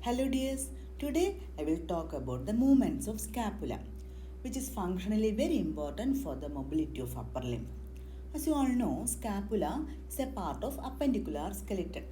Hello dears, today I will talk about the movements of scapula, which is functionally very important for the mobility of upper limb. As you all know, scapula is a part of appendicular skeleton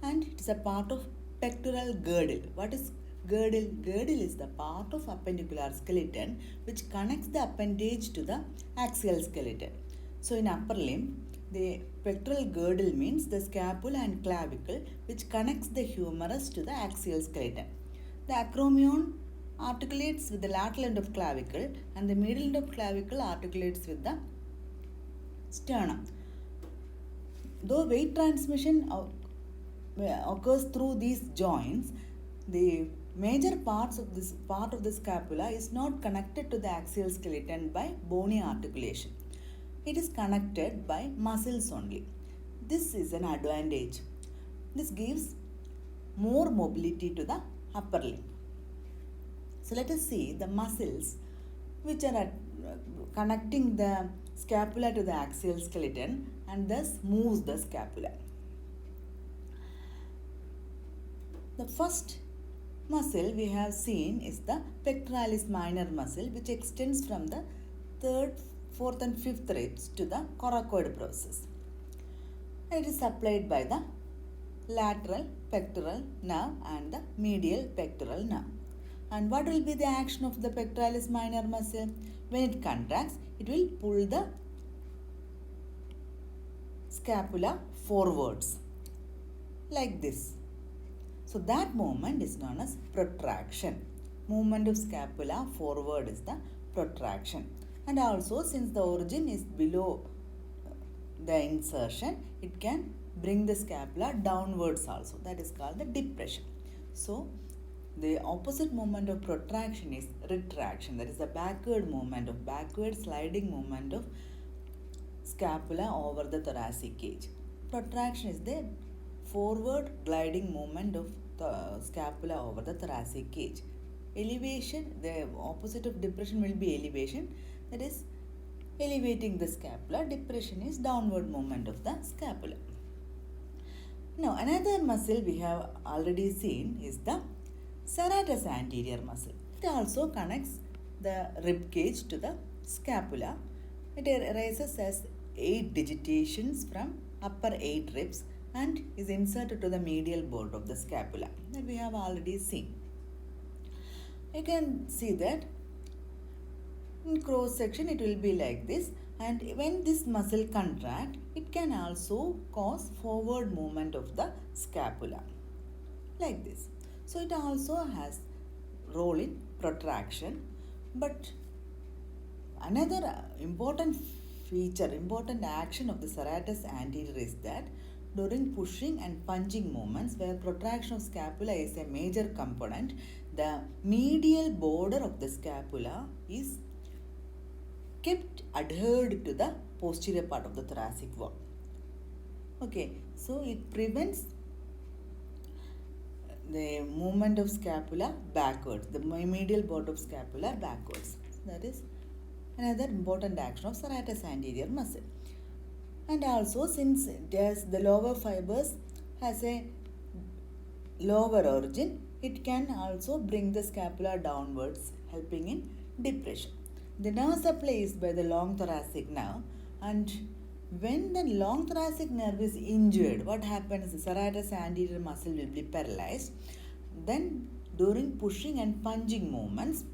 and it is a part of pectoral girdle. What is girdle? Girdle is the part of appendicular skeleton which connects the appendage to the axial skeleton. So in upper limb, the pectoral girdle means the scapula and clavicle which connects the humerus to the axial skeleton. The acromion articulates with the lateral end of clavicle and the middle end of clavicle articulates with the sternum. Though weight transmission occurs through these joints, the major parts of this part of the scapula is not connected to the axial skeleton by bony articulation. It is connected by muscles only. This is an advantage. This gives more mobility to the upper limb. So let us see the muscles which are connecting the scapula to the axial skeleton and thus moves the scapula. The first muscle we have seen is the pectoralis minor muscle which extends from the third, fourth and fifth ribs to the coracoid process. It is supplied by the lateral pectoral nerve and the medial pectoral nerve. And what will be the action of the pectoralis minor muscle? When it contracts, it will pull the scapula forwards like this. So that movement is known as protraction. Movement of scapula forward is the protraction. And also since the origin is below the insertion, it can bring the scapula downwards also. That is called the depression. So the opposite movement of protraction is retraction. That is the backward sliding movement of scapula over the thoracic cage. Protraction is the forward gliding movement of the scapula over the thoracic cage. Elevation, the opposite of depression will be elevation. That is elevating the scapula. Depression is downward movement of the scapula. Now another muscle we have already seen is the serratus anterior muscle. It also connects the rib cage to the scapula. It arises as 8 digitations from upper 8 ribs and is inserted to the medial border of the scapula that we have already seen. You can see that in cross section it will be like this, and when this muscle contract, it can also cause forward movement of the scapula like this. So it also has role in protraction. But another important action of the serratus anterior is that during pushing and punching movements where protraction of scapula is a major component, the medial border of the scapula is kept adhered to the posterior part of the thoracic wall. Okay, so it prevents the movement of scapula backwards, the medial border of scapula backwards. That is another important action of serratus anterior muscle. And also since the lower fibers has a lower origin, it can also bring the scapula downwards, helping in depression. The nerve supply is by the long thoracic nerve, and when the long thoracic nerve is injured, what happens? The serratus anterior muscle will be paralyzed. Then during pushing and punching movements,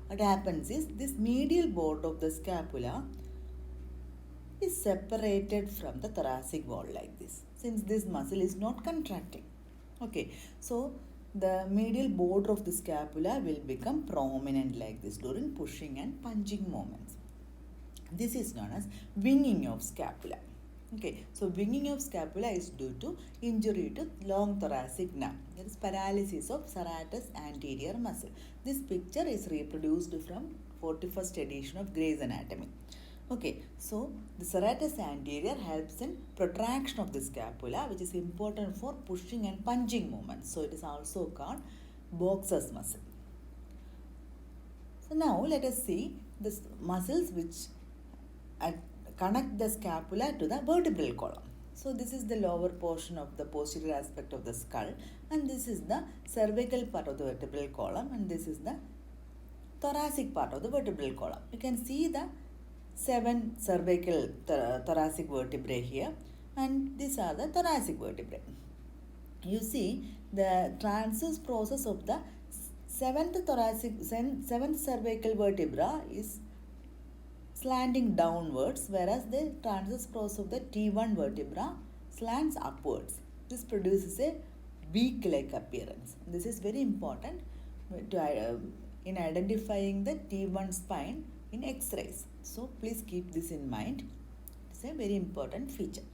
what happens is this medial border of the scapula is separated from the thoracic wall like this, since this muscle is not contracting. Okay, so the medial border of the scapula will become prominent like this during pushing and punching movements. This is known as winging of scapula. Okay, so winging of scapula is due to injury to long thoracic nerve. There is paralysis of serratus anterior muscle. This picture is reproduced from 41st edition of Gray's Anatomy. Okay, so the serratus anterior helps in protraction of the scapula, which is important for pushing and punching movements. So it is also called boxer's muscle. So now let us see the muscles which connect the scapula to the vertebral column. So this is the lower portion of the posterior aspect of the skull, and this is the cervical part of the vertebral column, and this is the thoracic part of the vertebral column. You can see the 7 cervical thoracic vertebrae here, and these are the thoracic vertebrae. You see the transverse process of the 7th cervical vertebra is slanting downwards, whereas the transverse process of the T1 vertebra slants upwards. This produces a beak-like appearance. This is very important in identifying the T1 spine in X-rays. So please keep this in mind. It's a very important feature.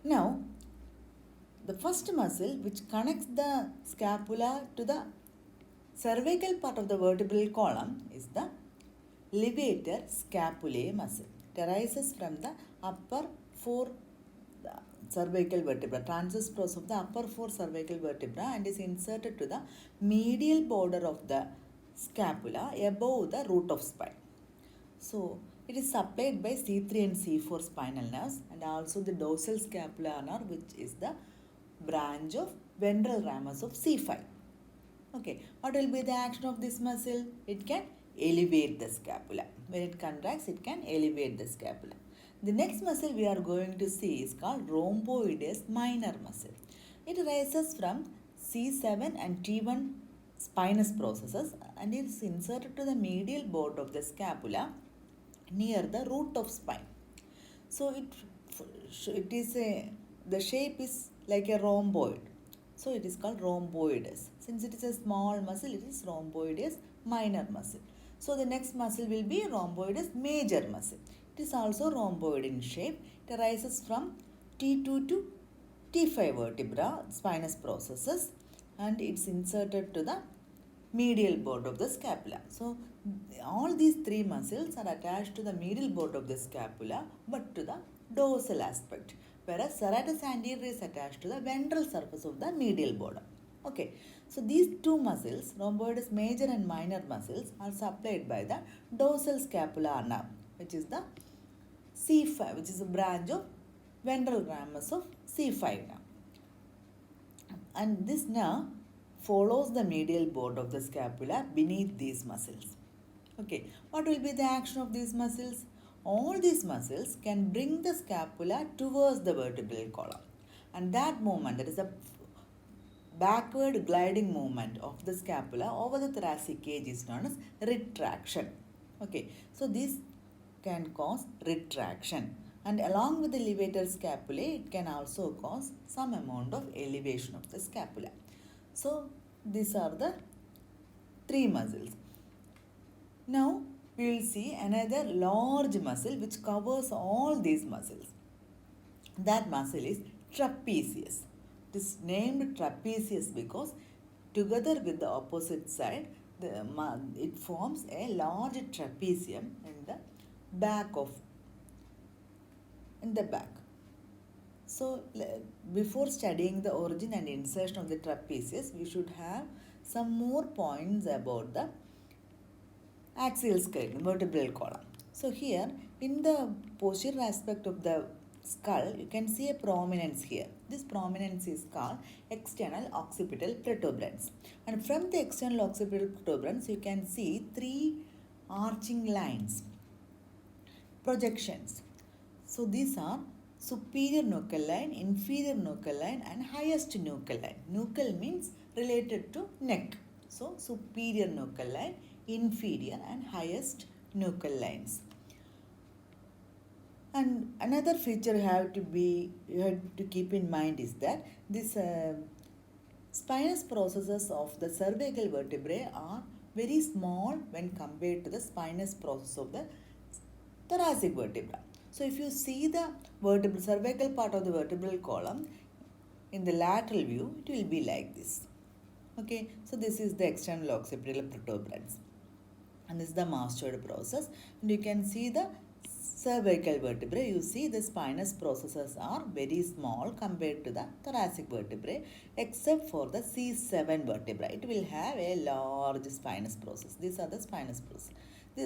Now, the first muscle which connects the scapula to the cervical part of the vertebral column is the levator scapulae muscle. It arises from the upper 4 cervical vertebra, transverse process of the upper 4 cervical vertebra, and is inserted to the medial border of the scapula above the root of spine. So, it is supplied by C3 and C4 spinal nerves, and also the dorsal scapular nerve, which is the branch of ventral ramus of C5. Okay, what will be the action of this muscle? It can elevate the scapula. When it contracts, it can elevate the scapula. The next muscle we are going to see is called rhomboideus minor muscle. It arises from C7 and T1 spinous processes and is inserted to the medial border of the scapula near the root of spine. So the shape is like a rhomboid. So it is called rhomboideus. Since it is a small muscle, it is rhomboideus minor muscle. So the next muscle will be rhomboideus major muscle. It is also rhomboid in shape. It arises from T2 to T5 vertebra, spinous processes, and it's inserted to the medial border of the scapula. So all these 3 muscles are attached to the medial border of the scapula but to the dorsal aspect, whereas serratus anterior is attached to the ventral surface of the medial border. Okay, so these 2 muscles, rhomboideus major and minor muscles, are supplied by the dorsal scapular nerve, which is the C5, which is a branch of ventral ramus of C5 nerve. And this nerve follows the medial border of the scapula beneath these muscles. Okay, what will be the action of these muscles? All these muscles can bring the scapula towards the vertebral column, and that movement, that is a backward gliding movement of the scapula over the thoracic cage, is known as retraction. Okay, so this can cause retraction, and along with the levator scapulae, it can also cause some amount of elevation of the scapula. So these are the 3 muscles. Now we will see another large muscle which covers all these muscles. That muscle is trapezius. It is named trapezius because together with the opposite side, it forms a large trapezium in the back. So before studying the origin and insertion of the trapezius, we should have some more points about the axial skeleton, vertebral column. So here in the posterior aspect of the skull, you can see a prominence here. This prominence is called external occipital protuberance. And from the external occipital protuberance, you can see 3 arching lines, projections. So these are superior nuchal line, inferior nuchal line, and highest nuchal line. Nuchal means related to neck. So superior nuchal line, inferior and highest nuchal lines. And another feature you have to keep in mind is that this spinous processes of the cervical vertebrae are very small when compared to the spinous process of the thoracic vertebra. So if you see the cervical part of the vertebral column in the lateral view, it will be like this. Okay, so this is the external occipital protuberance, and this is the mastoid process, and you can see the cervical vertebrae. You see the spinous processes are very small compared to the thoracic vertebrae, except for the C7 vertebra. It will have a large spinous process. These are the spinous process.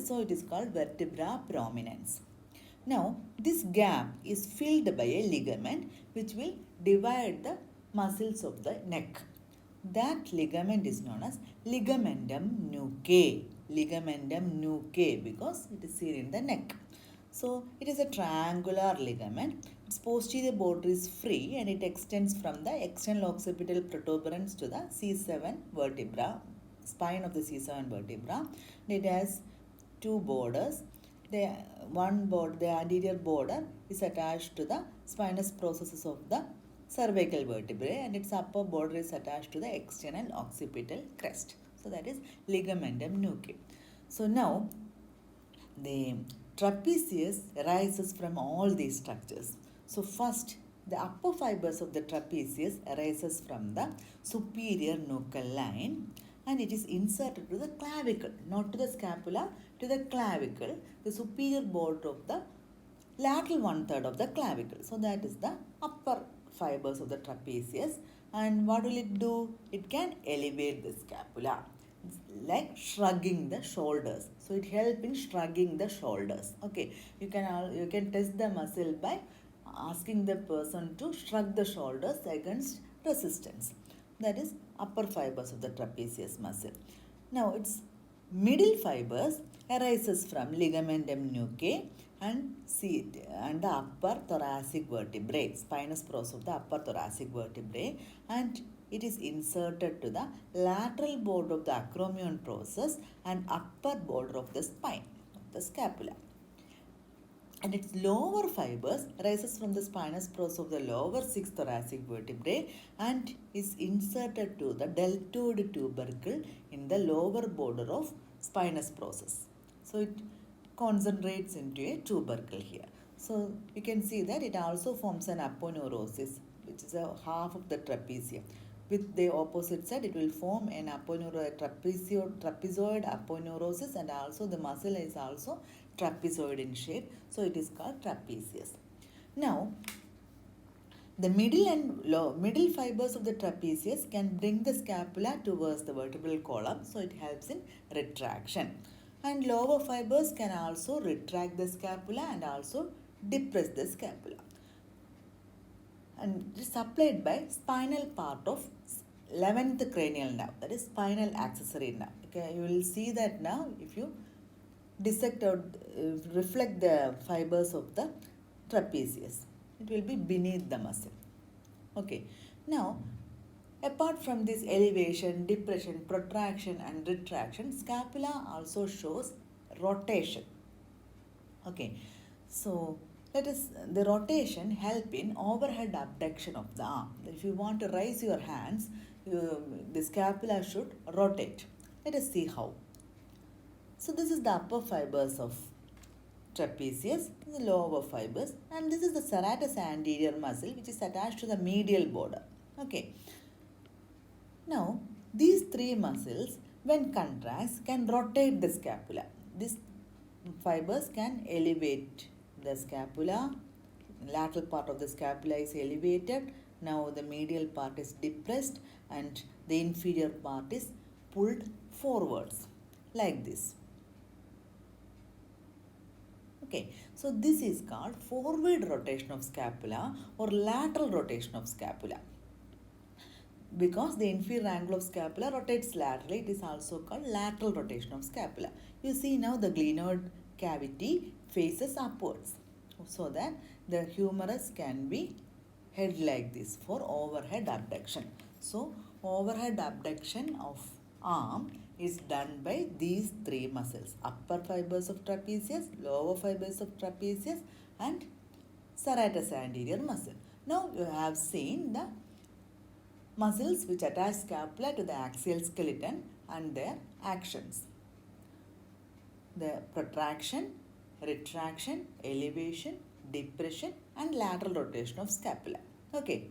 So it is called vertebra prominence. Now, this gap is filled by a ligament which will divide the muscles of the neck. That ligament is known as ligamentum nuchae. Ligamentum nuchae because it is seen in the neck. So, it is a triangular ligament. Its posterior border is free and it extends from the external occipital protuberance to the C7 vertebra, spine of the C7 vertebra. It has two borders. The anterior border is attached to the spinous processes of the cervical vertebrae and its upper border is attached to the external occipital crest. So that is ligamentum nuchae. So now the trapezius arises from all these structures. So first, the upper fibers of the trapezius arises from the superior nuchal line and it is inserted to the clavicle, not to the scapula, to the clavicle, the superior border of the lateral one-third of the clavicle. So that is the upper fibers of the trapezius. And what will it do? It can elevate the scapula, like shrugging the shoulders. So it helps in shrugging the shoulders. Okay, you can test the muscle by asking the person to shrug the shoulders against resistance. That is upper fibers of the trapezius muscle. Now its middle fibers arises from ligamentum nuchae and the upper thoracic vertebrae, spinous process of the upper thoracic vertebrae, and it is inserted to the lateral border of the acromion process and upper border of the spine, of the scapula. And its lower fibers rises from the spinous process of the lower 6 thoracic vertebrae and is inserted to the deltoid tubercle in the lower border of spinous process. So it concentrates into a tubercle here. So you can see that it also forms an aponeurosis, which is a half of the trapezium. With the opposite side, it will form an trapezoid aponeurosis, and also the muscle is also trapezoid in shape. So it is called trapezius. Now, the middle fibers of the trapezius can bring the scapula towards the vertebral column, so it helps in retraction. And lower fibers can also retract the scapula and also depress the scapula. And it is supplied by spinal part of 11th cranial nerve, that is spinal accessory nerve. Okay, you will see that now if you dissect or reflect the fibers of the trapezius. It will be beneath the muscle. Okay, now apart from this elevation, depression, protraction and retraction, scapula also shows rotation. Okay, so the rotation help in overhead abduction of the arm. If you want to raise your hands, the scapula should rotate. Let us see how. So this is the upper fibers of trapezius, the lower fibers, and this is the serratus anterior muscle which is attached to the medial border. Okay. Now these three muscles when contracts can rotate the scapula. These fibers can elevate the scapula. Lateral part of the scapula is elevated. Now the medial part is depressed and the inferior part is pulled forwards like this. Okay, so this is called forward rotation of scapula or lateral rotation of scapula. Because the inferior angle of scapula rotates laterally, it is also called lateral rotation of scapula. You see now the glenoid cavity faces upwards so that the humerus can be held like this for overhead abduction. So overhead abduction of arm is done by these three muscles: upper fibers of trapezius, lower fibers of trapezius and serratus anterior muscle. Now you have seen the muscles which attach scapula to the axial skeleton and their actions. The protraction, retraction, elevation, depression and lateral rotation of scapula. Okay.